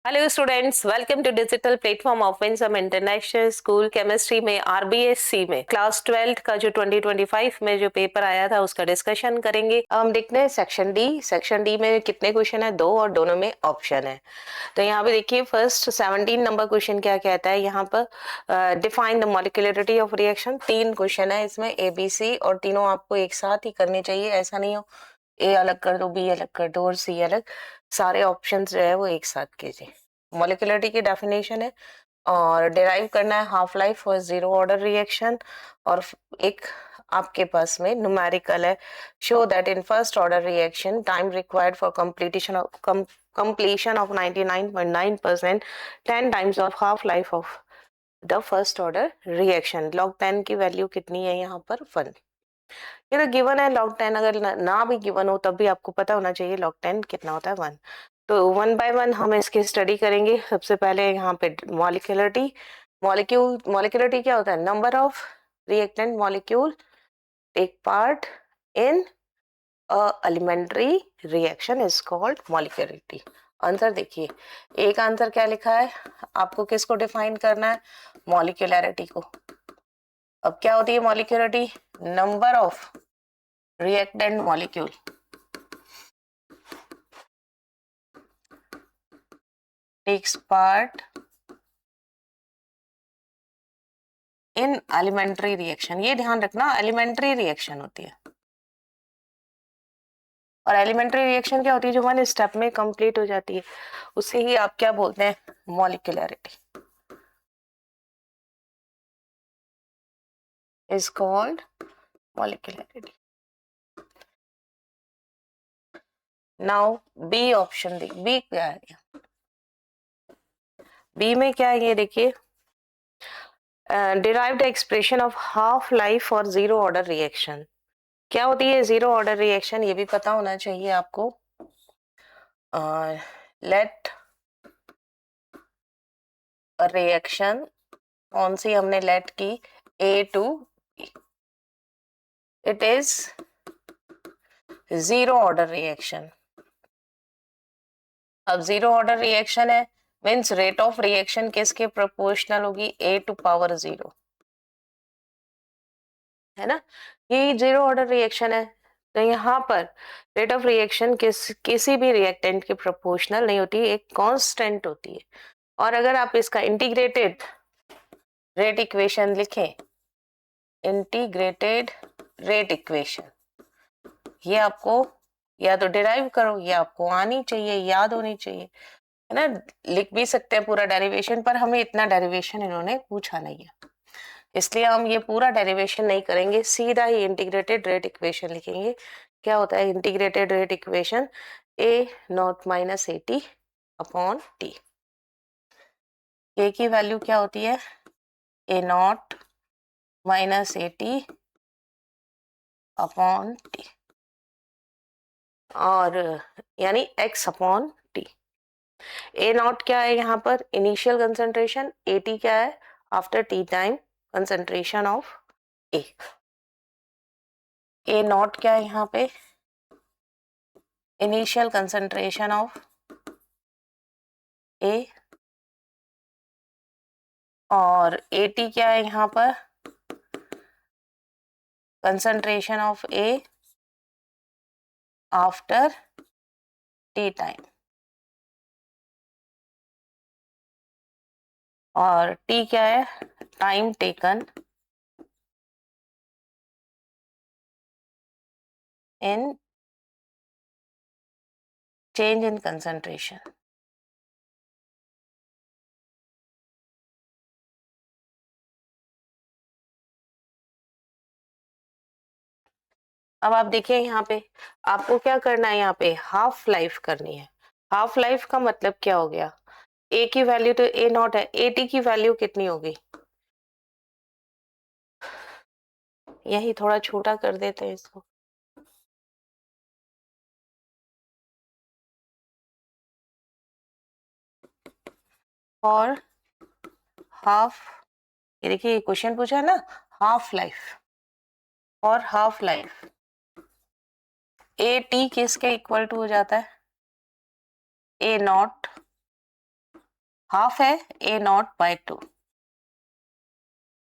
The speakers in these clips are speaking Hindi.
Hello students, welcome to digital platform of Winsome international school. Chemistry में आरबीएससी में क्लास 12 का जो 2025 में जो पेपर आया था उसका डिस्कशन करेंगे। अब हम देखते हैं सेक्शन डी। सेक्शन डी में कितने क्वेश्चन है? 2 और दोनों में ऑप्शन है। तो यहाँ पे देखिए फर्स्ट 17 नंबर क्वेश्चन क्या कहता है। यहाँ पर define the molecularity of reaction. 3 question है इसमें ए बी सी, और तीनों आपको एक साथ ही करने चाहिए। ऐसा नहीं हो ए अलग कर दो, बी अलग कर दो और सी अलग, सारे ऑप्शंस जो है वो एक साथ कीजिए। मॉलिक्यूलरिटी की डेफिनेशन है और डिराइव करना है half life for zero order reaction, और एक आपके पास में न्यूमेरिकल है, show that in first order reaction time required for completion of 99.9%, 10 times of half life of the first order reaction। log 10 की वैल्यू कितनी है यहाँ पर? 1। ये तो गिवन है log 10, अगर ना भी गिवन हो तब भी आपको पता होना चाहिए log 10 कितना होता है, 1। तो 1 बाय 1 हम इसकी स्टडी करेंगे। सबसे पहले यहाँ पे मॉलिक्यूलरिटी। मॉलिक्यूलरिटी क्या होता है? Number of reactant molecule take part in elementary reaction is called molecularity. Answer देखिए, एक आंसर क्या लिखा है, आपको किसको डिफाइन करना है? मॉलिक्यूलरिटी को। अब क्या होती है molecularity? Number of reactant molecule takes part in elementary reaction. ये ध्यान रखना, एलिमेंट्री रिएक्शन होती है। और एलिमेंट्री रिएक्शन क्या होती है? जो 1 स्टेप में कंप्लीट हो जाती है, उसे ही आप क्या बोलते हैं? Molecularity is called molecularity. Now B option दी। बी क्या है? बी में क्या है ये देखिए, derived expression of half life और जीरो ऑर्डर रिएक्शन। क्या होती है जीरो ऑर्डर रिएक्शन? ये भी पता होना चाहिए आपको। लेट रिएक्शन, कौन सी हमने लेट की? A to B, it is zero order reaction. अब जीरो ऑर्डर रिएक्शन है मीन्स रेट ऑफ रिएक्शन किसके प्रोपोर्शनल होगी? ए टू पावर 0, है ना? ये जीरो ऑर्डर रिएक्शन है। तो यहाँ पर रेट ऑफ रिएक्शन किसी भी रिएक्टेंट के प्रोपोर्शनल नहीं होती, एक कांस्टेंट होती है। और अगर आप इसका इंटीग्रेटेड रेट इक्वेशन लिखें, इंटीग्रेटेड रेट इक्वेशन, ये आपको या तो डिराइव करो या आपको आनी चाहिए, याद होनी चाहिए, है ना? लिख भी सकते हैं पूरा डेरिवेशन, पर हमें इतना डेरिवेशन इन्होंने पूछा नहीं है, इसलिए हम ये पूरा डेरिवेशन नहीं करेंगे, सीधा ही इंटीग्रेटेड रेट इक्वेशन लिखेंगे। क्या होता है integrated rate equation? A naught minus A T upon T. A की वैल्यू क्या होती है? A naught minus A T upon T, और यानी X upon T. A naught क्या है यहाँ पर? Initial concentration. ए टी क्या है? After T time concentration of A. A naught क्या है यहाँ पे? इनिशियल कंसंट्रेशन ऑफ ए, और ए टी क्या है यहाँ पर? Concentration of A after T time, और टी क्या है? Time taken in change in concentration. अब आप देखिए यहाँ पे आपको क्या करना है, यहाँ पे हाफ लाइफ करनी है। हाफ लाइफ का मतलब क्या हो गया? ए की वैल्यू तो ए नॉट है, ए टी की वैल्यू कितनी होगी? यही थोड़ा छोटा कर देते हैं इसको। और हाफ, ये देखिए क्वेश्चन पूछा है ना, हाफ लाइफ और हाफ लाइफ, ए टी किसके इक्वल टू हो जाता है? ए नॉट हाफ है ए नॉट बाय 2,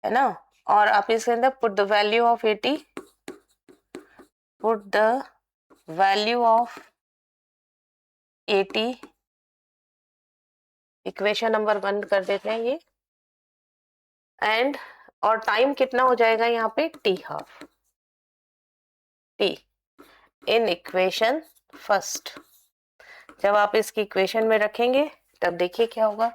है ना। और आप इसके अंदर put the value of 80, put the value of 80, equation number 1 कर देते हैं ये। एंड और टाइम कितना हो जाएगा यहाँ पे, T half, T in equation first. जब आप इसकी इक्वेशन में रखेंगे तब देखिए क्या होगा,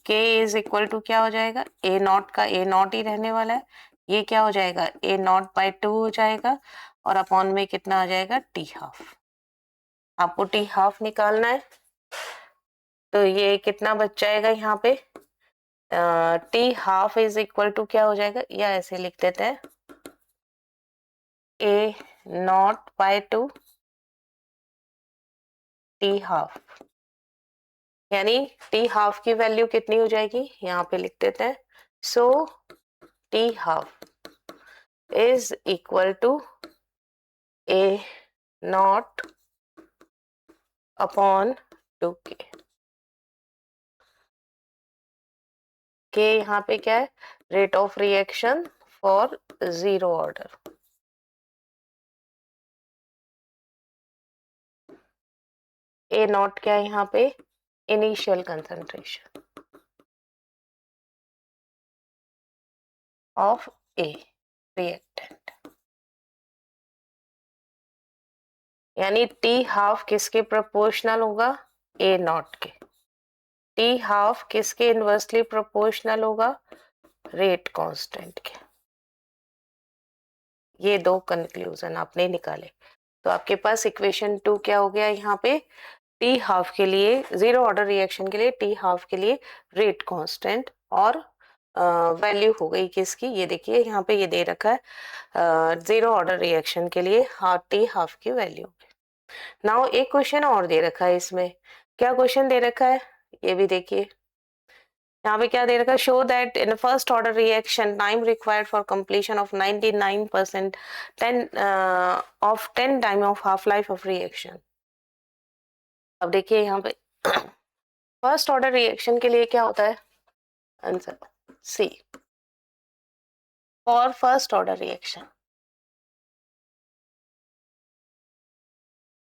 k इज इक्वल टू क्या हो जाएगा, ए नॉट का ए नॉट ही रहने वाला है, ये क्या हो जाएगा ए नॉट बाई 2 हो जाएगा, और अपॉन में कितना आ जाएगा टी हाफ। आपको टी हाफ निकालना है, तो ये कितना बच जाएगा यहाँ पे, T half is equal to क्या हो जाएगा, या ऐसे लिख देते हैं A naught by 2 T half, यानी टी हाफ की वैल्यू कितनी हो जाएगी, यहाँ पे लिख देते हैं। So T half is equal to A naught upon 2k। K यहाँ पे क्या है, rate of reaction for zero order. A naught क्या है यहाँ पे, initial concentration of A reactant, यानी टी हाफ किसके प्रोपोर्शनल होगा, ए नॉट के। टी हाफ किसके इनवर्सली प्रोपोर्शनल होगा, रेट कांस्टेंट के। ये दो कंक्लूजन आपने निकाले, तो आपके पास इक्वेशन 2 क्या हो गया यहाँ पे, टी हाफ के लिए, जीरो ऑर्डर रिएक्शन के लिए टी हाफ के लिए रेट कांस्टेंट, और वैल्यू हो गई किसकी, ये देखिए यहाँ पे ये दे रखा है जीरो ऑर्डर रिएक्शन के लिए टी हाफ की वैल्यू। नाउ एक क्वेश्चन और दे रखा है इसमें, क्या क्वेश्चन दे रखा है ये भी देखिए। यहाँ पे क्या दे रखा है, show that in first order reaction time required for completion of 99% 10 time of half life of reaction. अब देखिए यहाँ पे फर्स्ट ऑर्डर रिएक्शन के लिए क्या होता है, answer C, for first order reaction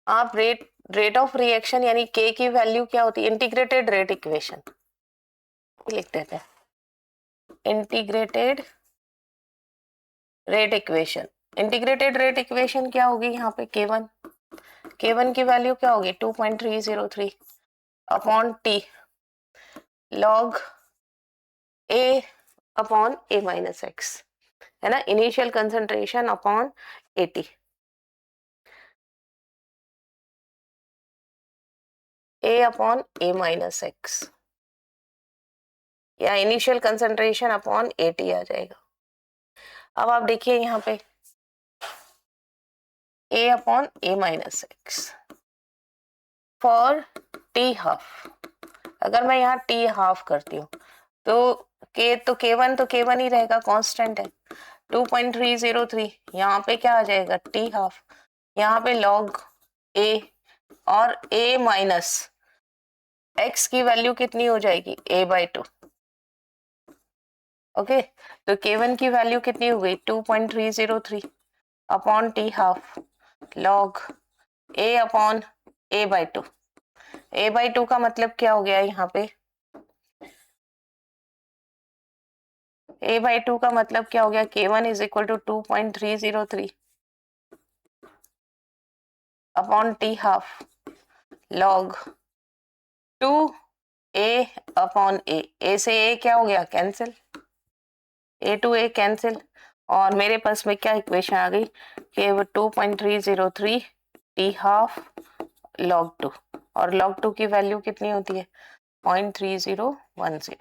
आप रेट ऑफ रिएक्शन यानी के की वैल्यू क्या होती है, इंटीग्रेटेड रेट इक्वेशन लिख देते हैं, integrated rate equation. Integrated rate equation क्या होगी यहाँ पे, k1 की वैल्यू क्या होगी 2.303 upon T log A upon A minus X, है ना, initial concentration upon 80, A upon A minus X, या इनिशियल कंसंट्रेशन अपॉन 80 आ जाएगा। अब आप देखिए यहाँ पे A upon A minus X for T half, अगर मैं यहाँ टी हाफ करती हूँ तो k1 ही रहेगा, कांस्टेंट है 2.303, यहाँ पे क्या आ जाएगा टी हाफ, यहाँ पे लॉग ए, और a माइनस एक्स की वैल्यू कितनी हो जाएगी a बाई 2। ओके, तो k1 की वैल्यू कितनी हो गई 2.303 upon T half log a upon a by 2। a by 2 का मतलब क्या हो गया यहाँ पे, a बाई 2 का मतलब क्या हो गया, k1 is equal to 2.303 upon T half log 2a upon a से a क्या हो गया cancel, a to a cancel, और मेरे पास में क्या इक्वेशन आ गई कि वो 2.303 टी हाफ लॉग 2, और लॉग 2 की वैल्यू कितनी होती है 0.3010,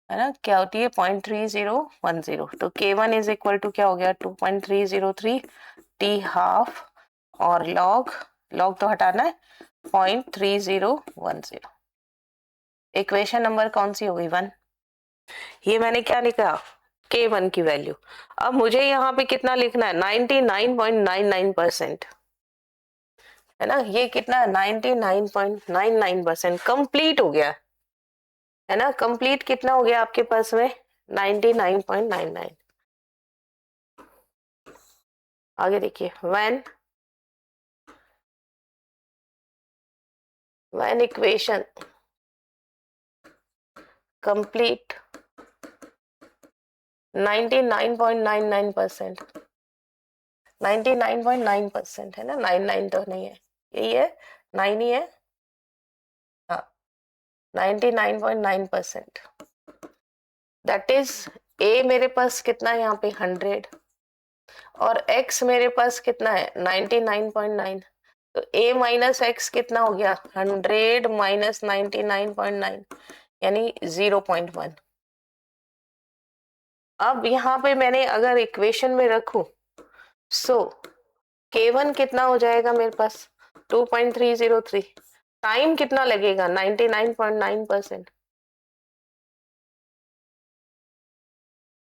है ना, क्या होती है 0.3010, तो k1 इज इक्वल टू क्या हो गया 2.303 टी हाफ, और लॉग तो हटाना है 0.3010। इक्वेशन नंबर कौन सी हो गई 1, ये मैंने क्या लिखा k1 की वैल्यू। अब मुझे यहाँ पे कितना लिखना है 99.99%, है ना। ये कितना 99.99% कंप्लीट हो गया, है ना। कंप्लीट कितना हो गया आपके पास में 99.99। आगे देखिए, when equation complete 99.99%, 99.9% है ना, 99 तो नहीं है, यही है, 9 ही है, हाँ 99.9%। दैट इज ए मेरे पास कितना है यहाँ पे 100 और x मेरे पास कितना है 99.9, तो a माइनस एक्स कितना हो गया 100 माइनस 99.9 यानी 0.1। अब यहाँ पे मैंने अगर इक्वेशन में रखूं सो k1 कितना हो जाएगा मेरे पास 2.303। टाइम कितना लगेगा 99.9%,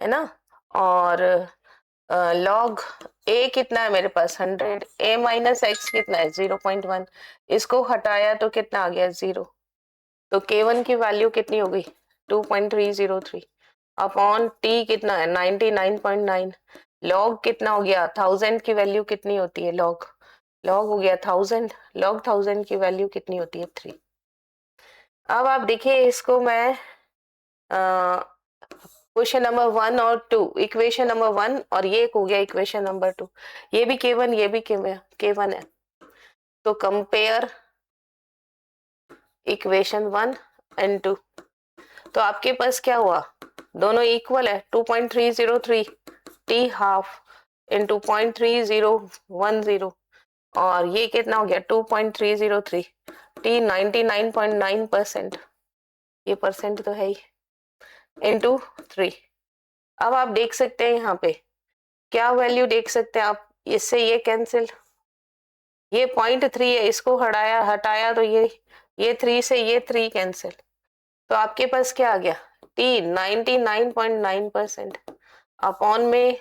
है ना। और लॉग ए कितना है मेरे पास 100, ए माइनस एक्स कितना है 0.1, इसको हटाया तो कितना आ गया 0, तो k1 की वैल्यू कितनी हो गई 2.303 अपॉन टी कितना है 99.9। लॉग कितना हो गया 1000 की वैल्यू कितनी होती है, लॉग लॉग हो गया 1000, लॉग 1000 की वैल्यू कितनी होती है 3। अब आप देखिए इसको मैं क्वेश्चन नंबर 1 और 2, इक्वेशन नंबर 1 और ये एक हो गया इक्वेशन नंबर 2, ये भी k1 ये भी k1 है, तो कंपेयर इक्वेशन 1 एंड 2। तो आपके पास क्या हुआ, दोनों इक्वल है 2.303 टी हाफ इंटू 0.3010 और ये कितना हो गया 2.303 टी 99.9%, ये परसेंट तो है ही, इंटू 3। अब आप देख सकते हैं यहाँ पे क्या वैल्यू देख सकते हैं आप, इससे ये कैंसिल, ये 0.3 है, इसको हटाया तो ये 3 से ये 3 कैंसिल, तो आपके पास क्या आ गया टी 99.9% अपॉन में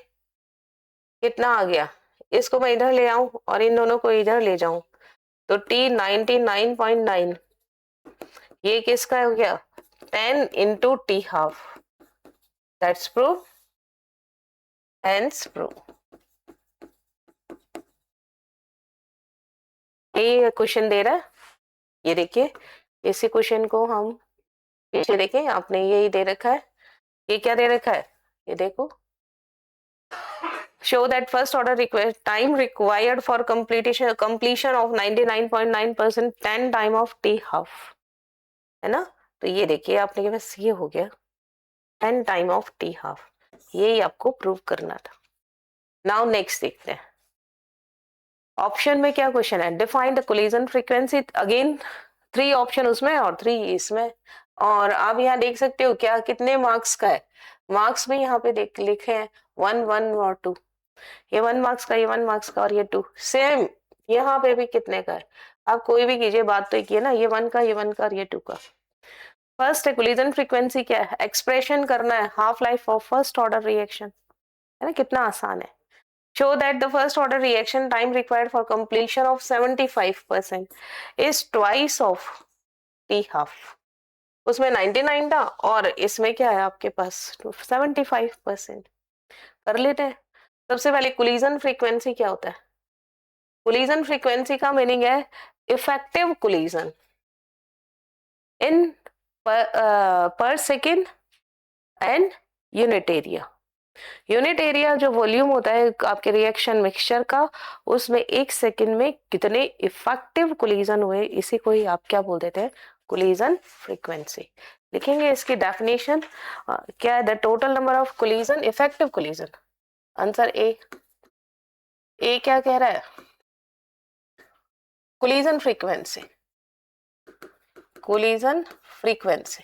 कितना आ गया, इसको मैं इधर ले आऊं और इन दोनों को इधर ले जाऊं तो टी 99.9 ये किसका हो गया 10 into T half, that's prove, hence prove. ये क्वेश्चन दे रहा है, ये देखिए इसी क्वेश्चन को हम पीछे देखें, आपने यही दे रखा है, ये क्या दे रखा है, ये देखो, show that first order time required for completion of 99.9% 10 time of t half, है ना। तो ये देखिए आपने के पास ये हो गया 10 टाइम ऑफ टी हाफ, यही आपको प्रूव करना था। नाउ नेक्स्ट देखते हैं, ऑप्शन में क्या क्वेश्चन है, define the collision frequency, again 3 option उसमें और 3 इसमें, और आप यहाँ देख सकते हो क्या कितने मार्क्स का है, मार्क्स भी यहाँ पे देख लिखे हैं 1 1 और 2, ये 1 मार्क्स का, ये 1 मार्क्स का और ये 2 सेम, यहाँ पे भी कितने का है, आप कोई भी कीजिए, बात तो एक ही है ना, ये 1 का, ये 1 का और ये 2 का। फर्स्ट है कोलिजन फ्रीक्वेंसी क्या है, एक्सप्रेशन करना है half life of first order reaction, है ना, कितना आसान है। Show that the first order reaction time required for completion of 75% is twice of t half, उसमें 99 था और इसमें क्या है आपके पास 75%। कर लेते हैं, सबसे पहले कोलिजन फ्रीक्वेंसी क्या होता है, कोलिजन फ्रीक्वेंसी का मीनिंग है इफेक्टिव कोलिजन इन पर second and unit area. Unit area जो वॉल्यूम होता है आपके रिएक्शन मिक्सचर का, उसमें 1 सेकेंड में कितने इफेक्टिव कोलिजन हुए, इसी को ही आप क्या बोल देते हैं कोलिजन फ्रीक्वेंसी। लिखेंगे इसकी डेफिनेशन, क्या है the total number of collision effective collision, answer A क्या कह रहा है, कोलिजन फ्रीक्वेंसी, कोलिजन फ्रीक्वेंसी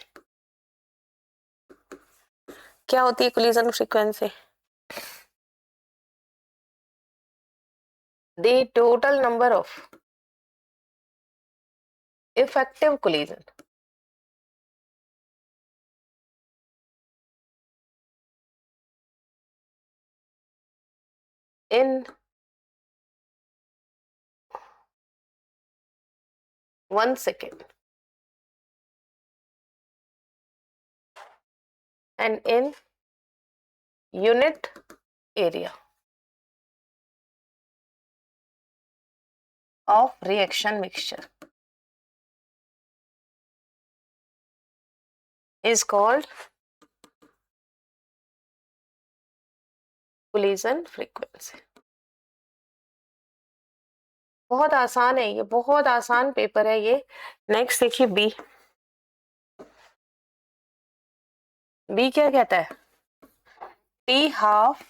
क्या होती है, collision frequency the total number of effective collision in 1 second. And in unit area of reaction mixture is called collision frequency. बहुत आसान है ये, बहुत आसान पेपर है ये. नेक्स्ट देखिए बी. बी क्या कहता है? T half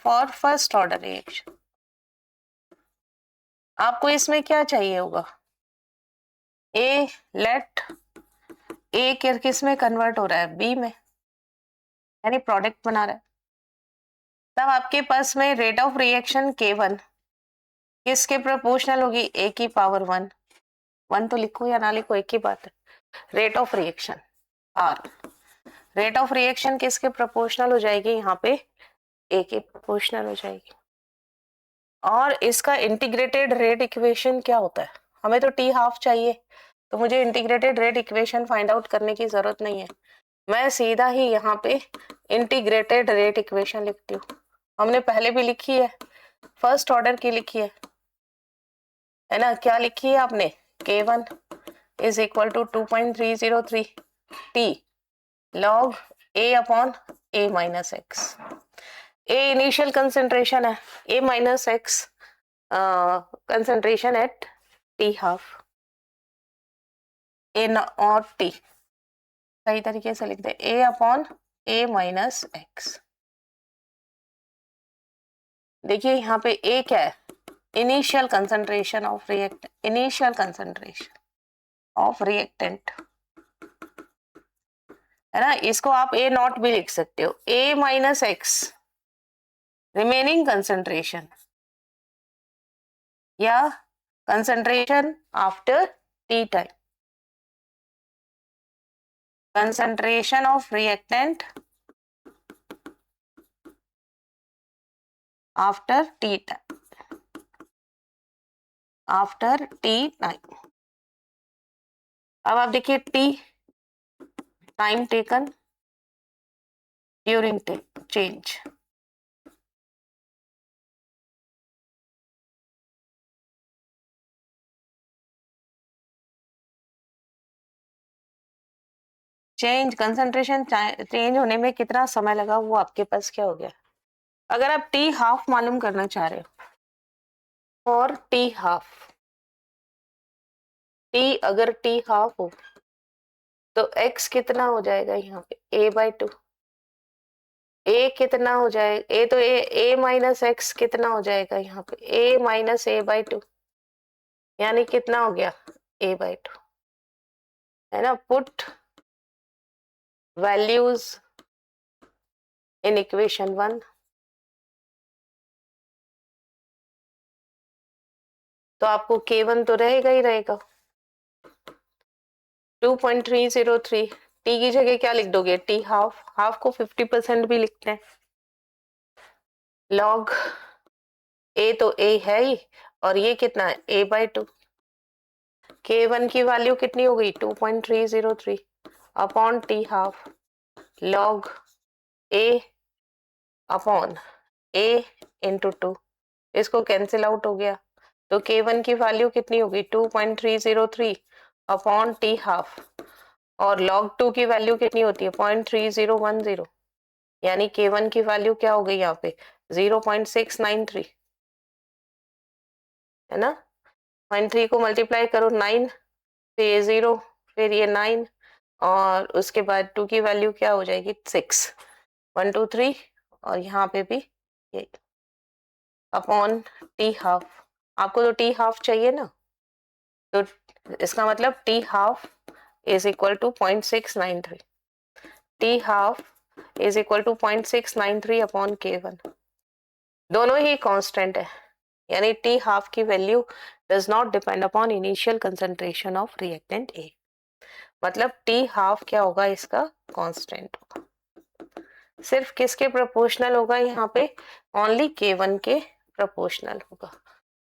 for first order reaction. आपको इसमें क्या चाहिए होगा? ए लेट ए किस में कन्वर्ट हो रहा है? बी में, यानी प्रोडक्ट बना रहा है. तब आपके पास में रेट ऑफ रिएक्शन K1 किसके प्रोपोर्शनल होगी? ए की पावर 1 तो लिखो या ना लिखो, एक ही बात है. Rate of reaction R, rate of reaction किसके प्रोपोर्शनल हो जाएगी? यहाँ पे ए के प्रोपोर्शनल हो जाएगी. और इसका इंटीग्रेटेड रेट इक्वेशन क्या होता है? हमें तो टी हाफ चाहिए, तो मुझे integrated rate equation find out करने की जरूरत नहीं है. मैं सीधा ही यहाँ पे इंटीग्रेटेड रेट इक्वेशन लिखती हूँ. हमने पहले भी लिखी है, फर्स्ट ऑर्डर की लिखी है ना? क्या लिखी है आपने? K1 is equal to 2.303 T log A upon A minus X. A initial concentration है, A minus X concentration at T half. A और T सही तरीके से लिखते हैं, A upon A minus X. देखिए यहाँ पे A क्या है? इनिशियल कंसेंट्रेशन ऑफ रिएक्टेंट है ना? इसको आप A नॉट भी लिख सकते हो. A minus X remaining concentration या concentration after T time. concentration of reactant after T time. अब आप देखिए T time taken during change. Change concentration change होने में कितना समय लगा, वो आपके पास क्या हो गया? अगर आप टी हाफ मालूम करना चाह रहे हो और टी हाफ, टी अगर टी हाफ हो तो x कितना हो जाएगा? यहाँ पे a/2. a कितना हो जाएगा? a तो a माइनस एक्स कितना हो जाएगा? यहाँ पे a माइनस a/2, यानी कितना हो गया? a/2 है ना? Put values in equation 1. तो आपको K1 तो रहेगा ही रहेगा. 2.303 T की जगह क्या लिख दोगे? T half. हाफ को 50% भी लिखते हैं. लॉग A तो A है ही, और ये कितना है? a/2. K1 की वैल्यू कितनी हो गई? 2.303 upon T half log A upon A into 2. इसको कैंसिल आउट हो गया, तो K1 की वैल्यू कितनी होगी? 2.303 अपॉन T हाफ, और log 2 की वैल्यू कितनी होती है? 0.3010, यानी K1 की वैल्यू क्या हो गई यहाँ पे? 0.693 है ना? 0.3 को मल्टीप्लाई करो 9, फिर ये 0, फिर ये 9, और उसके बाद 2 की वैल्यू क्या हो जाएगी? 6. 1 2 3, और यहाँ पे भी ये अपॉन T हाफ. आपको तो T हाफ चाहिए ना, तो इसका मतलब T half is equal to 0.693. T half is equal to 0.693 upon K1. दोनों ही कांस्टेंट है, यानी T हाफ की value does not depend upon initial concentration of reactant A. मतलब T हाफ क्या होगा? इसका कांस्टेंट होगा. सिर्फ किसके प्रोपोर्शनल होगा? यहाँ पे ओनली K1 के प्रोपोर्शनल होगा,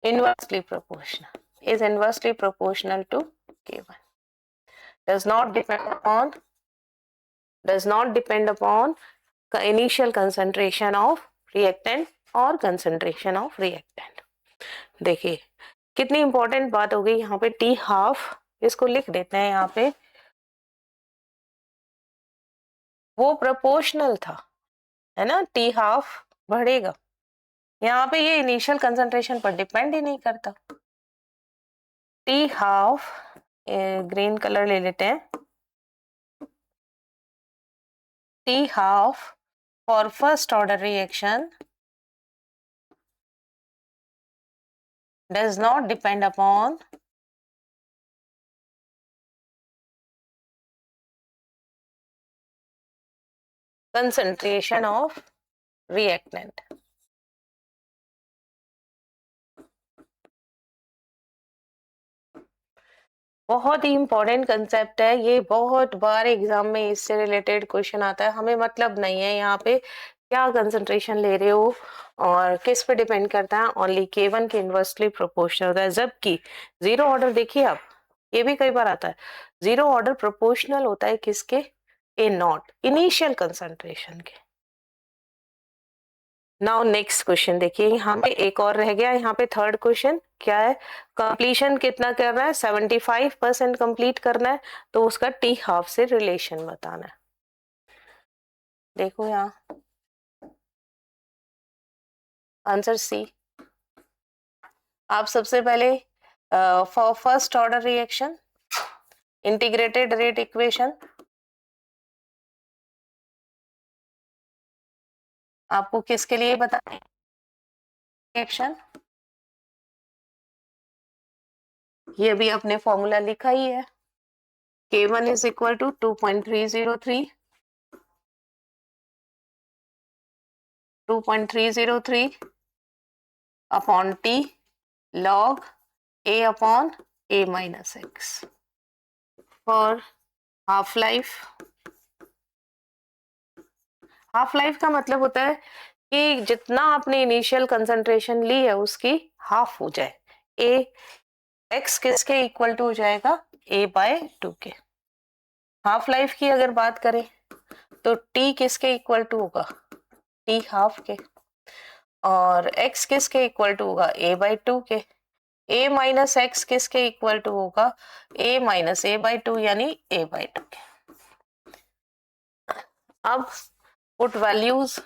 inversely proportional. is inversely proportional to K1. Does not depend upon the initial concentration of reactant और concentration of reactant. देखिए कितनी इंपॉर्टेंट बात हो गई यहाँ पे, टी हाफ, इसको लिख देते हैं यहाँ पे, वो प्रोपोर्शनल था, है ना, टी हाफ बढ़ेगा, यहाँ पे ये इनिशियल कंसंट्रेशन पर डिपेंड ही नहीं करता। टी हाफ, ग्रीन कलर ले लेते हैं, T half for first order reaction does not depend upon concentration of reactant. बहुत ही इंपॉर्टेंट कंसेप्ट है ये, बहुत बार एग्जाम में इससे रिलेटेड क्वेश्चन आता है। हमें मतलब नहीं है यहाँ पे क्या कंसंट्रेशन ले रहे हो और किस पे डिपेंड करता है, ओनली K1 के इनवर्सली प्रोपोर्शनल होता है। जबकि जीरो ऑर्डर देखिए आप, ये भी कई बार आता है, जीरो ऑर्डर प्रोपोर्शनल होता है किसके, ए नॉट, इनिशियल कंसंट्रेशन के। नाउ नेक्स्ट क्वेश्चन देखिए, यहाँ पे एक और रह गया, यहाँ पे थर्ड क्वेश्चन क्या है, कंप्लीशन कितना करना है, 75% कंप्लीट करना है, तो उसका टी हाफ से रिलेशन बताना है। देखो यहाँ आंसर सी। आप सबसे पहले for first order reaction integrated rate equation, आपको किसके लिए बताना है रिएक्शन, ये भी अपने फॉर्मूला लिखा ही है, K1 is equal to 2.303 upon T log A upon A minus X for half life. Half life का मतलब होता है कि जितना आपने इनिशियल कंसंट्रेशन ली है उसकी हाफ हो जाए, ए एक्स किसके इक्वल टू हो जाएगा, A/2 के। हाफ लाइफ की अगर बात करें तो टी किसके इक्वल टू होगा, टी हाफ के, और एक्स किसके इक्वल टू होगा, A/2 के। A माइनस एक्स किसके इक्वल टू होगा, A माइनस A/2 यानी A/2 के। अब पुट वैल्यूज,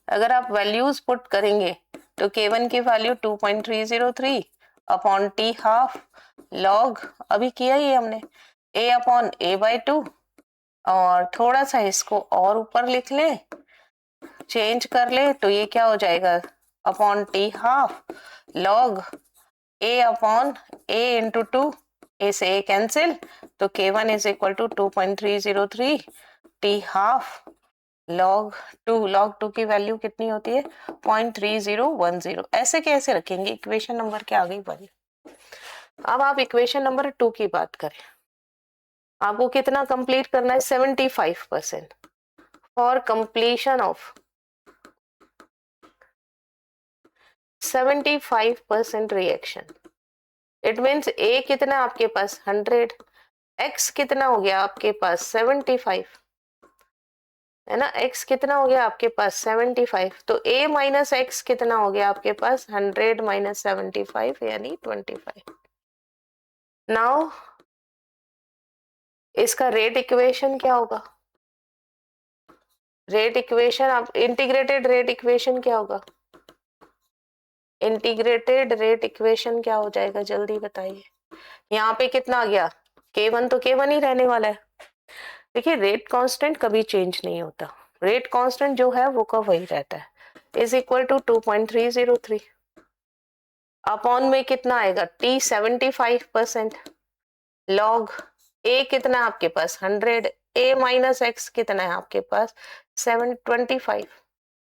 अगर आप वैल्यूज पुट करेंगे तो K1 की value 2.303 upon T half log, अभी किया ही हमने, A अपॉन A/2, और थोड़ा सा इसको और ऊपर लिख ले, चेंज कर ले, तो ये क्या हो जाएगा, upon T half log A upon A into 2, A से A कैंसिल, तो K1 is equal to 2.303 T half log 2 की वैल्यू कितनी होती है, 0.3010। ऐसे कैसे रखेंगे, इक्वेशन नंबर क्या आ गई बनी। अब आप इक्वेशन नंबर 2 की बात करें, आपको कितना कंप्लीट करना है, 75%। For completion of 75% reaction, it means A कितना आपके पास 100, X कितना हो गया आपके पास 75, है ना, x कितना हो गया आपके पास 75, तो a माइनस एक्स कितना हो गया आपके पास 100 माइनस 75 यानी 25। नाउ इसका रेट इक्वेशन क्या होगा, रेट इक्वेशन, आप इंटीग्रेटेड रेट इक्वेशन क्या होगा, इंटीग्रेटेड रेट इक्वेशन क्या हो जाएगा, जल्दी बताइए। यहाँ पे कितना आ गया, K1 तो K1 ही रहने वाला है। देखिए रेट कांस्टेंट कभी चेंज नहीं होता, रेट कांस्टेंट जो है वो का वही रहता है, इज इक्वल टू 2.303 अपॉन में कितना आएगा, T 75% लॉग A कितना है आपके पास 100, A माइनस एक्स कितना है आपके पास 725,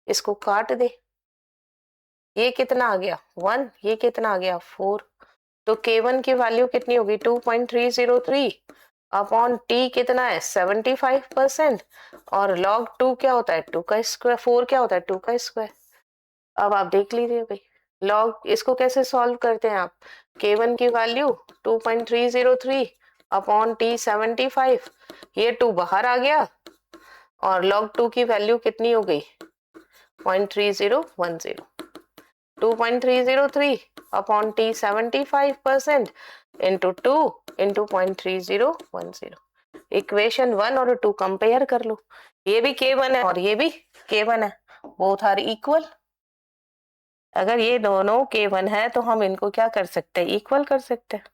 इसको काट दे, ये कितना आ गया 1, ये कितना आ गया 4, तो K1 की वैल्यू कितनी होगी 2.303 अपॉन T कितना है 75%, और log 2 क्या होता है 2 का स्क्वायर, 4 क्या होता है 2 का स्क्वायर। अब आप देख लीजिए भाई, लॉग इसको कैसे सॉल्व करते हैं आप? K1 की वैल्यू 2.303 अपॉन T75, ये 2 बाहर आ गया और log 2 की वैल्यू कितनी हो गई? 0.3010। 2.303 upon T75% into 2 into 0.3010। Equation 1 और 2 कंपेयर कर लो, ये भी K1 है और ये भी K1 है, बोथ आर इक्वल। अगर ये दोनों K1 है तो हम इनको क्या कर सकते हैं? इक्वल कर सकते हैं।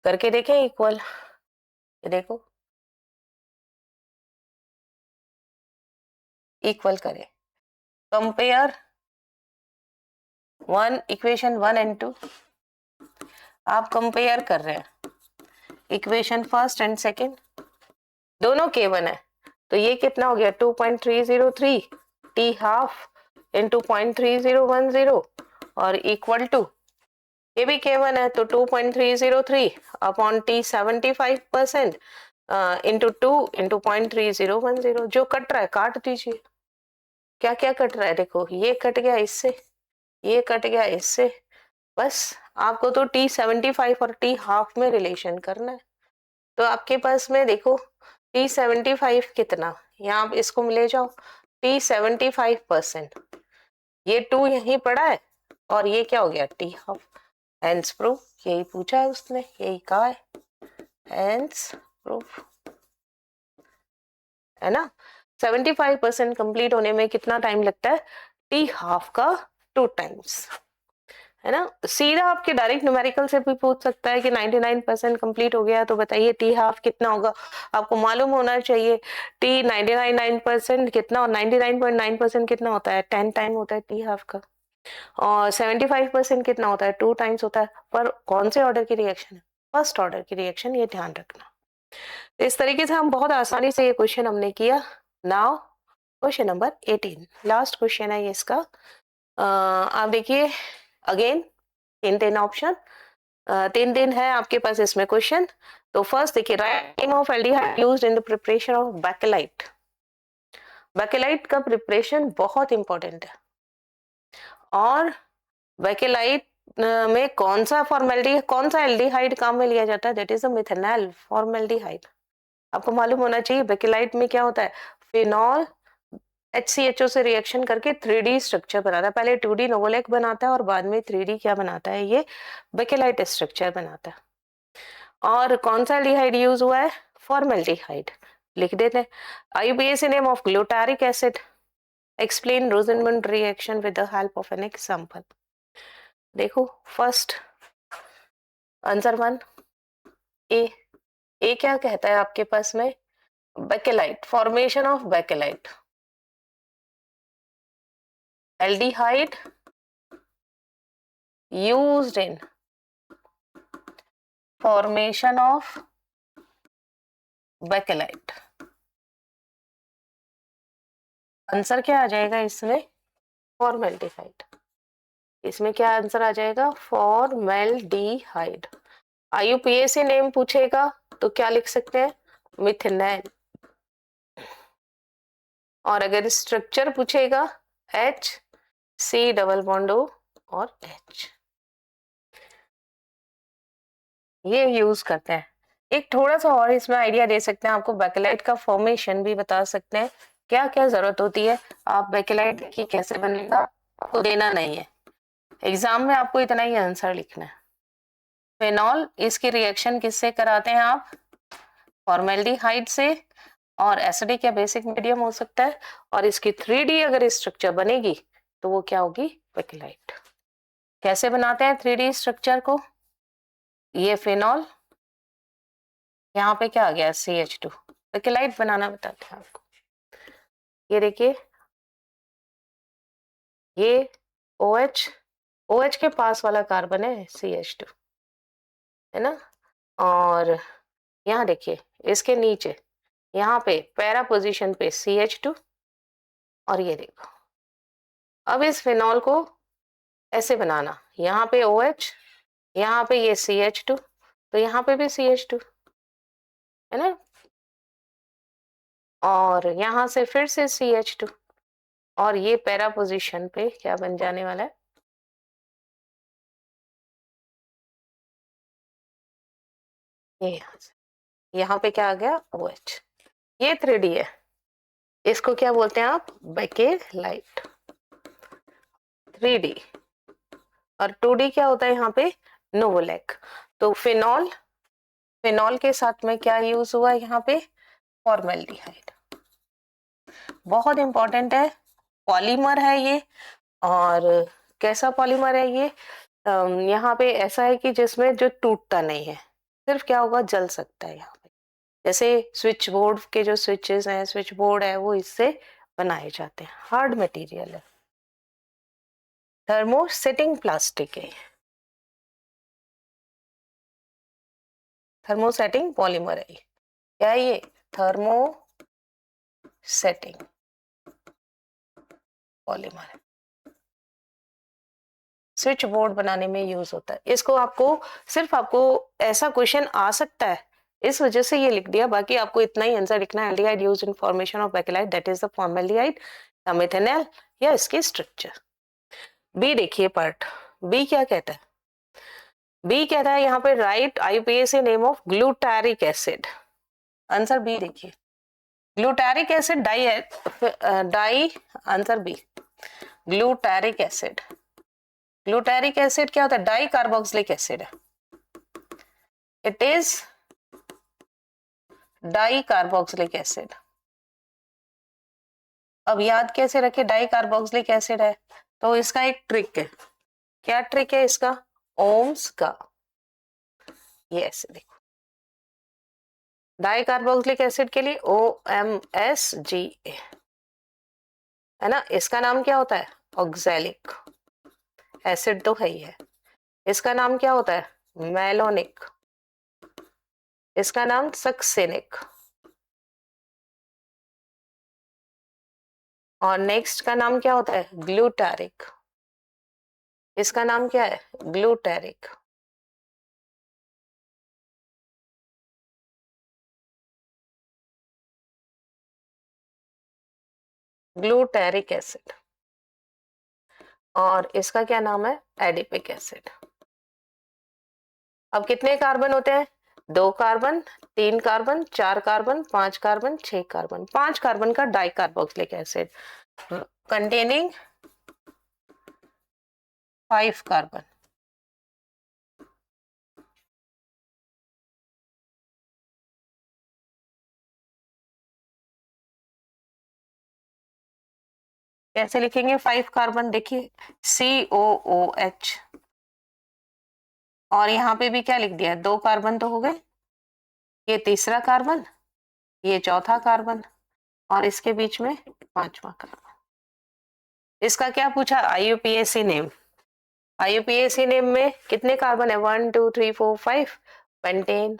करके देखें इक्वल, ये देखो इक्वल करें, कंपेयर वन इक्वेशन 1 एंड 2, आप कंपेयर कर रहे हैं इक्वेशन फर्स्ट एंड सेकेंड, दोनों K1 है तो ये कितना हो गया? 2.303 T हाफ इंटू 0.3010 और इक्वल टू, ये भी K1 है तो 2.303 अपॉन T75% इंटू 2 इंटू 0.3010। जो कट रहा है काट दीजिए। क्या क्या कट रहा है? देखो ये कट गया इससे, ये कट गया इससे, बस आपको तो T75 और T हाफ में रिलेशन करना है। तो आपके पास में देखो T75 कितना, यहाँ आप इसको ले जाओ, T75%, ये 2 यहीं पड़ा है और ये क्या हो गया? T half. हेंस प्रूफ, यही पूछा है उसने, यही कहा है, हेंस प्रूफ, है ना। 75% कंप्लीट होने में कितना टाइम लगता है? T हाफ का 2 टाइम्स, है ना। सीधा आपके डायरेक्ट न्यूमेरिकल से भी पूछ सकता है कि 99% कंप्लीट हो गया तो बताइए T हाफ कितना होगा। आपको मालूम होना चाहिए T 99% कितना और 99.9% कितना होता है? 10 टाइम होता है T हाफ का, और 75% कितना होता है? 2 टाइम्स होता है। पर कौन से ऑर्डर की रिएक्शन है? फर्स्ट ऑर्डर की रिएक्शन, ये ध्यान रखना। तो इस तरीके से हम बहुत आसानी से ये क्वेश्चन हमने किया। Now question number 18, last question है ये इसका। आप देखिए अगेन 3 ऑप्शन, 3 है आपके पास इसमें क्वेश्चन। तो फर्स्ट देखिए, writing of aldehyde used in the preparation of Bakelite. Bakelite का प्रिपरेशन बहुत इंपॉर्टेंट है, और बैकेलाइट में कौन सा फॉर्मेलिटी, कौन सा एल्डिहाइड काम में लिया जाता है? That is a methanol formaldehyde. आपको मालूम होना चाहिए बैकेलाइट में क्या होता है? फिनॉल HCHO से रिएक्शन करके 3D स्ट्रक्चर बनाता है। पहले 2D नोवोलेक बनाता है और बाद में 3D क्या बनाता है? ये बैकेलाइट स्ट्रक्चर बनाता है। और कौन सा एल्डिहाइड यूज हुआ है? फॉर्मेल्डिहाइड। लिख देते हैं। IUPAC name of glutaric acid. Explain रोजनमंड reaction with the help of an example. देखो फर्स्ट आंसर 1 ए। ए क्या कहता है आपके पास में? Bakelite, formation of Bakelite, aldehyde used in formation of Bakelite. Answer क्या आ जाएगा इसमें? फॉर्मेल्डिहाइड। इसमें क्या आंसर आ जाएगा? फॉर्मेल्डिहाइड। IUPAC नेम पूछेगा तो क्या लिख सकते हैं? मिथेनॉल। और अगर स्ट्रक्चर पूछेगा HC डबल बॉन्ड O और H, ये यूज करते हैं। एक थोड़ा सा और इसमें आइडिया दे सकते हैं आपको, बैकेलाइट का फॉर्मेशन भी बता सकते हैं, क्या क्या जरूरत होती है। आप बैकेलाइट की कैसे बनेगा आपको देना नहीं है, एग्जाम में आपको इतना ही आंसर लिखना है। फेनॉल, इसकी रिएक्शन किससे कराते हैं आप? फॉर्मेल्डिहाइड से, और एसिडिक या बेसिक मीडियम हो सकता है, और इसकी 3D अगर स्ट्रक्चर बनेगी तो वो क्या होगी? बैकेलाइट। कैसे बनाते हैं 3D स्ट्रक्चर को? ये फेनॉल, यहाँ पे क्या आ गया? CH2। बैकेलाइट बनाना बताते हैं आपको। ये देखिए, ये OH, OH के पास वाला कार्बन है CH2, है ना। और यहाँ देखिए इसके नीचे, यहाँ पे पैरा पोजीशन पे CH2, और ये देखो अब इस फिनॉल को ऐसे बनाना, यहाँ पे OH, यहाँ पे ये CH2, तो यहाँ पे भी CH2, है ना, और यहाँ से फिर से CH2, और ये पैरा पोजीशन पे क्या बन जाने वाला है? ये यहाँ पे क्या आ गया, OH। ये 3D है, इसको क्या बोलते हैं आप, बेकेलाइट 3D। और 2D क्या होता है यहाँ पे, नोवोलैक। तो फिनॉल, फिनॉल के साथ में क्या यूज हुआ है यहाँ पे, फॉर्मेल्डिहाइड। बहुत इंपॉर्टेंट है, पॉलीमर है ये। और कैसा पॉलीमर है ये, यहाँ पे ऐसा है कि जिसमें जो टूटता नहीं है, सिर्फ क्या होगा, जल सकता है यहाँ पे। जैसे स्विच बोर्ड के जो स्विचेस हैं, स्विच बोर्ड है, वो इससे बनाए जाते हैं, हार्ड मटेरियल है। थर्मोसेटिंग प्लास्टिक है, थर्मोसेटिंग पॉलीमर है। क्या है ये, थर्मोसेटिंग पॉलीमर, स्विच बोर्ड बनाने में यूज होता है। इसको आपको, सिर्फ आपको ऐसा क्वेश्चन आ सकता है, इस वजह से ये लिख दिया, बाकी आपको इतना ही आंसर लिखना है। Aldehyde used in formation of bakelite, that is the formaldehyde या मिथेनॉल, या इसके स्ट्रक्चर। बी देखिए पार्ट, बी क्या कहता है, बी कहता है यहाँ पे right IUPAC name of glutaric acid. Answer B देखिए, glutaric acid di, di, answer B, glutaric acid. Glutaric acid क्या होता है, डाई कार्बोक्सिलिक एसिड है, it is di carboxylic acid. अब याद कैसे रखे, डाई कार्बोक्सिलिक एसिड है, तो इसका एक ट्रिक है। क्या ट्रिक है इसका, ओम्स का। ये ऐसे देखो, डाई कार्बोक्सिलिक एसिड के लिए OMSGA है ना, इसका नाम क्या होता है, ऑक्सैलिक एसिड तो है ही है। इसका नाम क्या होता है, मेलोनिक, इसका नाम सक्सेनिक, और नेक्स्ट का नाम क्या होता है, ग्लूटारिक, इसका नाम क्या है, ग्लूटारिक। ग्लूटारिक एसिड, और इसका क्या नाम है, एडिपिक एसिड। अब कितने कार्बन होते हैं, 2 carbon, 3 carbon, 4 carbon, 5 carbon, 6 carbon, 5 carbon का di carboxylic acid containing 5 carbon. कैसे लिखेंगे 5 कार्बन, देखिए COOH, और यहाँ पे भी क्या लिख दिया, 2 कार्बन तो हो गए, ये तीसरा कार्बन, ये चौथा कार्बन, और इसके बीच में 5वां कार्बन। इसका क्या पूछा, IUPAC नेम। IUPAC नेम में कितने कार्बन है, 1 2 3 4 5, पेंटेन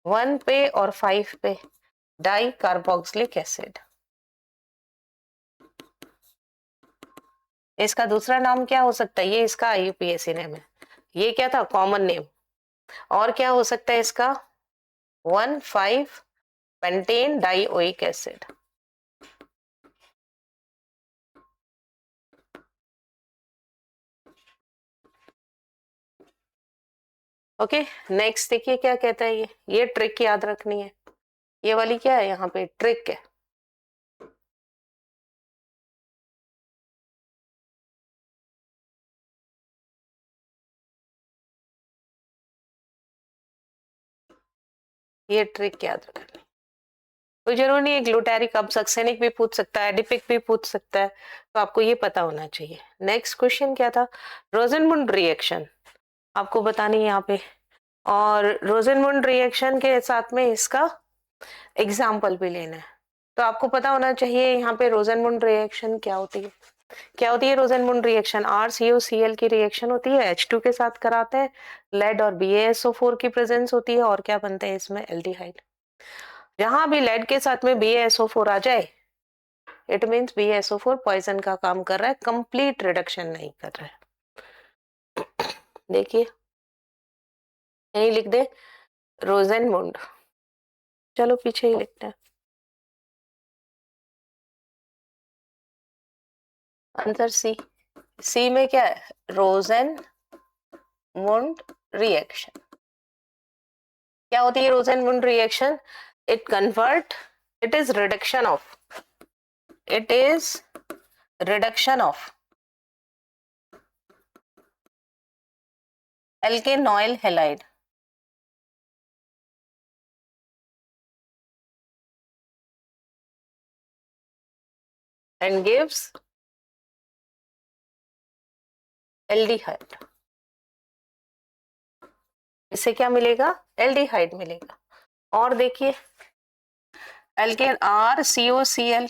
1 पे और 5 पे डाई कार्बोक्सिलिक एसिड। इसका दूसरा नाम क्या हो सकता है, ये इसका IUPAC नेम है, ये क्या था, कॉमन नेम। और क्या हो सकता है इसका, 1,5 pentane dioic acid. Okay, next देखिए क्या कहता है, ये ट्रिक याद रखनी है, ये वाली क्या है, यहाँ पे ट्रिक है। ये ट्रिक याद रखनी, कोई जरूरी नहीं है ग्लूटारिक, अब सक्सेनिक भी पूछ सकता है, एडिपिक भी पूछ सकता है, तो आपको ये पता होना चाहिए। नेक्स्ट क्वेश्चन क्या था, रोजेनमुंड रिएक्शन आपको बतानी है यहाँ पे, और रोजेनमुंड रिएक्शन के साथ में इसका एग्जाम्पल भी लेना है। तो आपको पता होना चाहिए यहाँ पे रोजेनमुंड रिएक्शन क्या होती है। क्या होती है रोजेनमुंड रिएक्शन, RCOCl की रिएक्शन होती है, H2 के साथ कराते हैं, लेड और BaSO4 की प्रेजेंस होती है, और क्या बनते हैं इसमें, एल्डिहाइड। जहां भी लेड के साथ में BaSO4 आ जाए, इट मींस BaSO4 पॉइजन का काम कर रहा है, कंप्लीट रिडक्शन नहीं कर रहा है। देखिए यही लिख दे, रोजेनमुंड, चलो पीछे ही लिखते हैं, आंसर सी। सी में क्या है, रोजेन रोसेनमुंड रिएक्शन। क्या होती है Rosenmund reaction? It convert, it is reduction of, it is reduction of alkanoyl halide and gives aldehyde। इससे क्या मिलेगा? एल्डिहाइड मिलेगा। और देखिए alkene RCOCl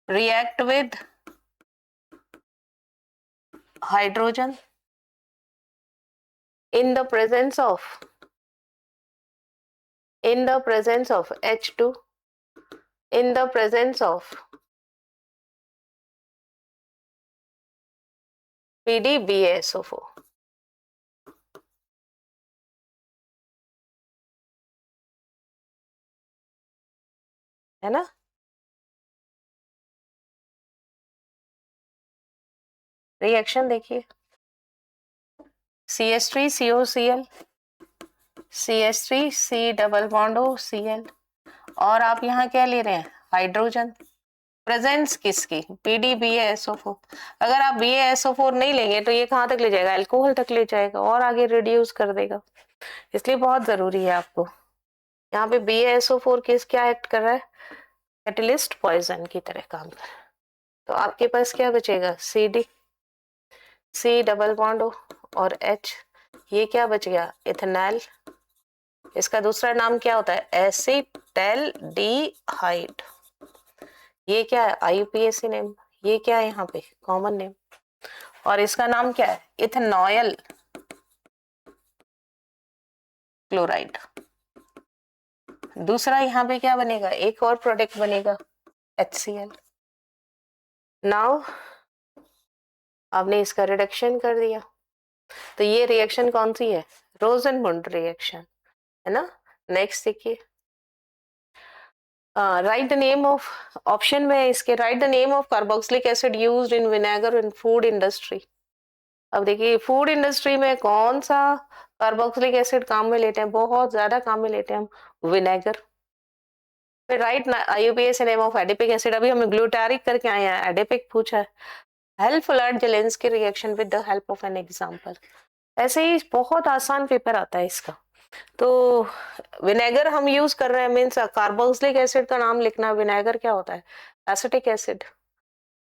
react with hydrogen in the presence of H2, in the presence of PDBaSO4। है ना? रिएक्शन देखिए CH3COCl CH3 C double bond O Cl, और आप यहाँ क्या ले रहे हैं? हाइड्रोजन। प्रेजेंस किसकी? PDBaSO4। अगर आप BaSO4 नहीं लेंगे तो ये कहाँ तक ले जाएगा? अल्कोहल तक ले जाएगा और आगे रिड्यूस कर देगा। इसलिए बहुत जरूरी है आपको। यहाँ पे BaSO4 किस क्या एक्ट कर रहा है? कैटलिस्ट पॉइजन की तरह काम कर रहा है। तो आपके पास क्या बचेगा? CD C double bond O और H, ये क्या बच गया? इथेनॉल। इसका दूसरा नाम क्या होता है? एसिटैल्डिहाइड। ये क्या है? IUPAC name. ये क्या है यहाँ पे? Common name. और इसका नाम क्या है? इथेनॉयल क्लोराइड। दूसरा यहाँ पे क्या बनेगा? एक और प्रोडक्ट बनेगा HCl। नाउ आपने इसका रिडक्शन कर दिया, तो ये रिएक्शन कौन सी है? रोसेनमुंड रिएक्शन, है ना? नेक्स्ट देखिए, right the name of, option में इसके right the name of carboxylic acid used in vinegar in food industry. अब देखिए फूड इंडस्ट्री में कौन सा कार्बोक्सिलिक एसिड काम में लेते हैं? बहुत ज्यादा काम में लेते हैं हम, विनेगर। फिर right IUPAC name of adipic acid. अभी हम ग्लूटारिक करके आए हैं, एडिपिक पूछा है। Help alert Zelensky reaction with the help of an example. ऐसे ही बहुत आसान पेपर आता है इसका। तो विनेगर हम यूज कर रहे हैं, मीन्स कार्बोक्सिलिक एसिड का नाम लिखना। विनेगर क्या होता है? Acetic acid.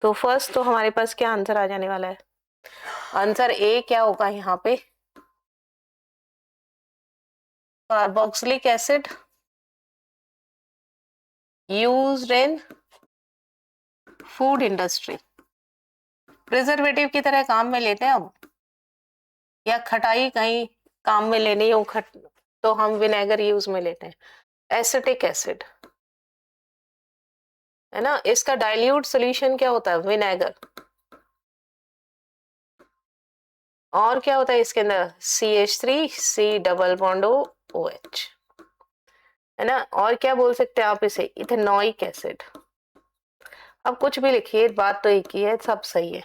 तो फर्स्ट तो हमारे पास क्या आंसर आ जाने वाला है? आंसर ए क्या होगा यहाँ पे? Carboxylic acid used in food industry. Preservative की तरह काम में लेते हैं हम, या खटाई कहीं काम में लेनी हो तो हम विनेगर यूज में लेते हैं। एसिटिक एसिड, है ना? इसका डाइल्यूट सॉल्यूशन क्या होता है? विनेगर। और क्या होता है इसके अंदर? CH3 C double bond O OH, है ना? और क्या बोल सकते हैं आप इसे? Ethanoic acid. अब कुछ भी लिखिए, बात तो एक ही है, सब सही है।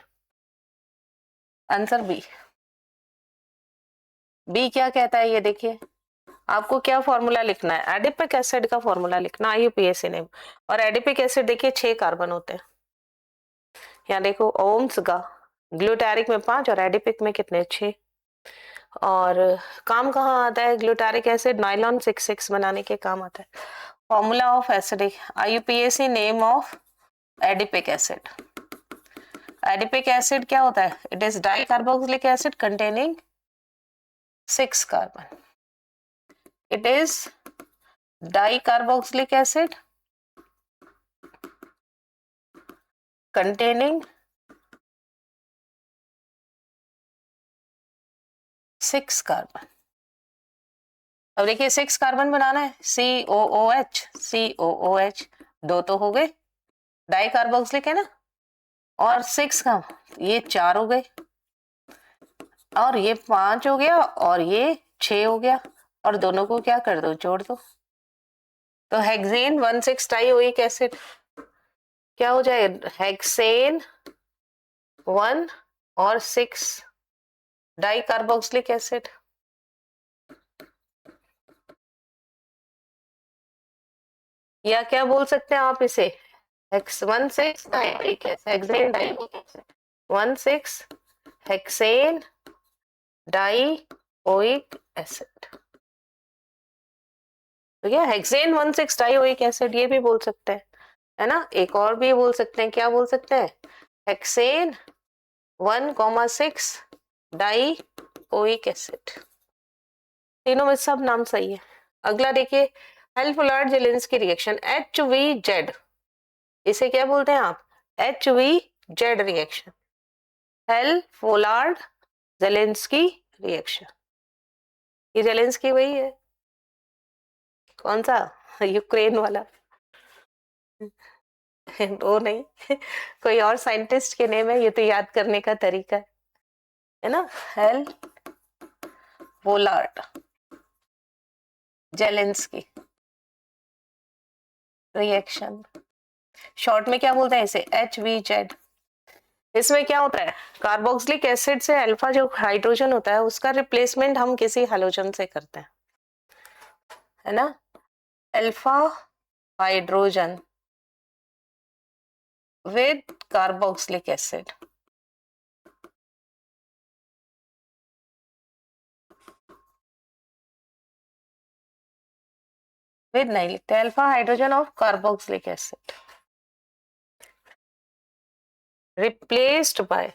Answer B. बी क्या कहता है ये देखिए, आपको क्या फॉर्मूला लिखना है? एडिपिक एसिड का फॉर्मूला लिखना, IUPAC नेम। और एडिपिक एसिड देखिए 6 कार्बन होते हैं। यहाँ देखो ओम्स का, ग्लूटारिक में 5 और एडिपिक में कितने? 6। और काम कहाँ आता है ग्लूटारिक एसिड? नाइलॉन 6 बनाने के काम आता है। Formula of acidic, IUPAC name of adipic acid. Adipic acid क्या होता है? It is di carboxylic acid containing 6 carbon. It is di carboxylic acid containing 6 carbon. अब देखिए 6 कार्बन बनाना है, COOH COOH, 2 तो हो गए, डाई कार्बोक्सिलिक है ना, और 6 का ये 4 हो गए, और ये 5 हो गया, और ये 6 हो गया, और दोनों को क्या कर दो? जोड़ दो। तो हेक्सेन 1,6 डाइओइक एसिड क्या हो जाए? हेक्सेन 1 और 6 डाई कार्बोक्सिलिक एसिड, या क्या बोल सकते हैं आप इसे, X16 dioic acid, hexane dioic acid, 16 hexane dioic acid. तो क्या हेक्सेन 16 डाइओइक एसिड ये भी बोल सकते हैं, है ना। एक और भी बोल सकते हैं, क्या बोल सकते हैं, हेक्सेन 1,6 डाइओइक एसिड। तीनों में सब नाम सही है। अगला देखिए, हेल्फुलार्ड जेलेंस्की रिएक्शन HVZ, इसे क्या बोलते हैं आप, HVZ रिएक्शन, हेल्फुलार्ड जेलेंस्की रिएक्शन। ये जेलेंस्की वही है, कौन सा, यूक्रेन वाला वो नहीं कोई और साइंटिस्ट के नेम है, ये तो याद करने का तरीका है ना। हेल्फुलार्ड जेलेंस्की रिएक्शन, शॉर्ट में क्या बोलते हैं इसे, HVZ। इसमें क्या होता है, कार्बोक्सिलिक एसिड से अल्फा जो हाइड्रोजन होता है उसका रिप्लेसमेंट हम किसी हैलोजन से करते हैं, है ना। Alpha hydrogen with carboxylic acid, with नहीं लिखते, alpha hydrogen of carboxylic acid replaced by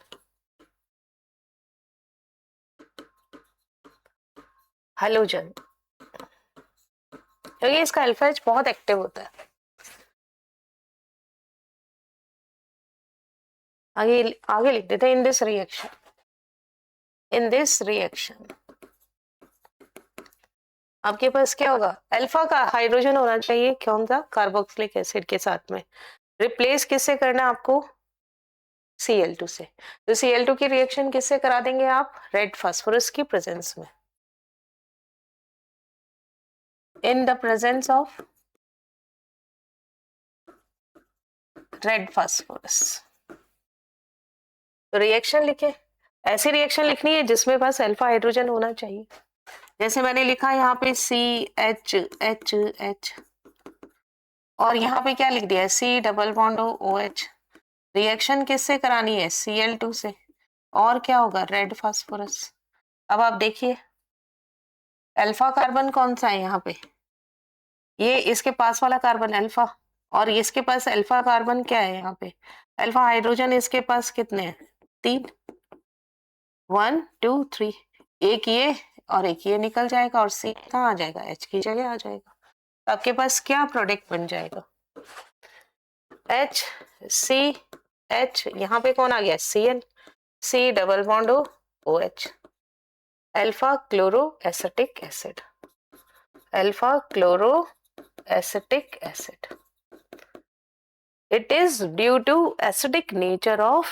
halogen, क्योंकि इसका अल्फा एच बहुत एक्टिव होता है। आगे आगे लिख देते हैं, in this reaction, in this reaction आपके पास क्या होगा, अल्फा का हाइड्रोजन होना चाहिए कौन सा, कार्बोक्सिलिक एसिड के साथ में, रिप्लेस किससे करना है आपको, Cl2 से। तो Cl2 की रिएक्शन किससे करा देंगे आप, रेड फास्फोरस की प्रेजेंस में, in the presence of red phosphorus. तो रिएक्शन लिखे, ऐसी रिएक्शन लिखनी है जिसमें बस अल्फा हाइड्रोजन होना चाहिए। जैसे मैंने लिखा यहाँ पे CH और यहाँ पे क्या लिख दिया, C double bond OH। Reaction किससे करानी है, Cl2 से, और क्या होगा, रेड फास्फोरस। अब आप देखिए अल्फा कार्बन कौन सा है यहाँ पे, ये इसके पास वाला कार्बन अल्फा, और इसके पास अल्फा कार्बन क्या है यहाँ पे, अल्फा हाइड्रोजन, इसके पास कितने हैं, 3, 1 2 3, एक ये और एक ये निकल जाएगा, और C कहाँ आ जाएगा, H की जगह आ जाएगा। तो आपके पास क्या प्रोडक्ट बन जाएगा, HCH, यहाँ पे कौन आ गया, Cl, C double bond OH, alpha chloro acetic acid, alpha chloro acetic acid. It is due to acidic nature of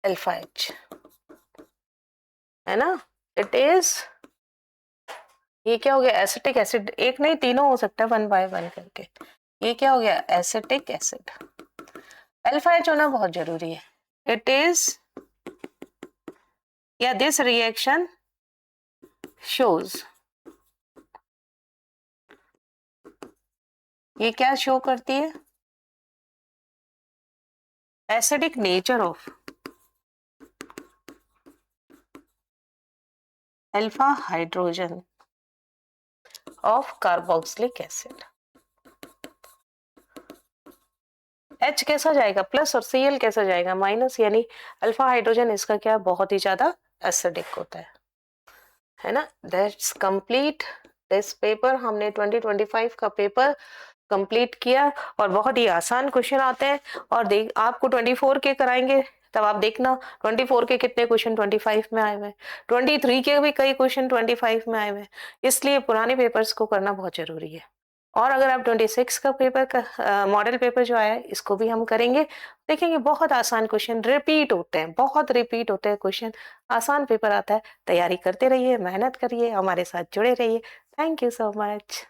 alpha H, है ना। It is, ये क्या हो गया, एसिटिक एसिड, एक नहीं तीनों हो सकता है 1 by 1 करके। ये क्या हो गया, एसिटिक एसिड। अल्फा एच होना बहुत जरूरी है। इट इज, या दिस रिएक्शन शोज, ये क्या शो करती है, acidic nature of alpha hydrogen of carboxylic acid. H कैसा जाएगा, प्लस, और Cl कैसा जाएगा, माइनस, यानी अल्फा हाइड्रोजन इसका क्या बहुत ही ज्यादा एसिडिक होता है ना। That's complete this paper. हमने 2025 का पेपर कंप्लीट किया, और बहुत ही आसान क्वेश्चन आते हैं, और देख आपको 24 के कराएंगे तब आप देखना 24 के कितने क्वेश्चन 25 में आए हुए हैं, 23 के भी कई क्वेश्चन 25 में आए हुए हैं, इसलिए पुराने पेपर्स को करना बहुत जरूरी है। और अगर आप 26 का पेपर का मॉडल पेपर जो आया है इसको भी हम करेंगे, देखेंगे बहुत आसान क्वेश्चन रिपीट होते हैं, बहुत रिपीट होते हैं क्वेश्चन, आसान पेपर आता है। तैयारी करते रहिए, मेहनत करिए, हमारे साथ जुड़े रहिए। Thank you so much.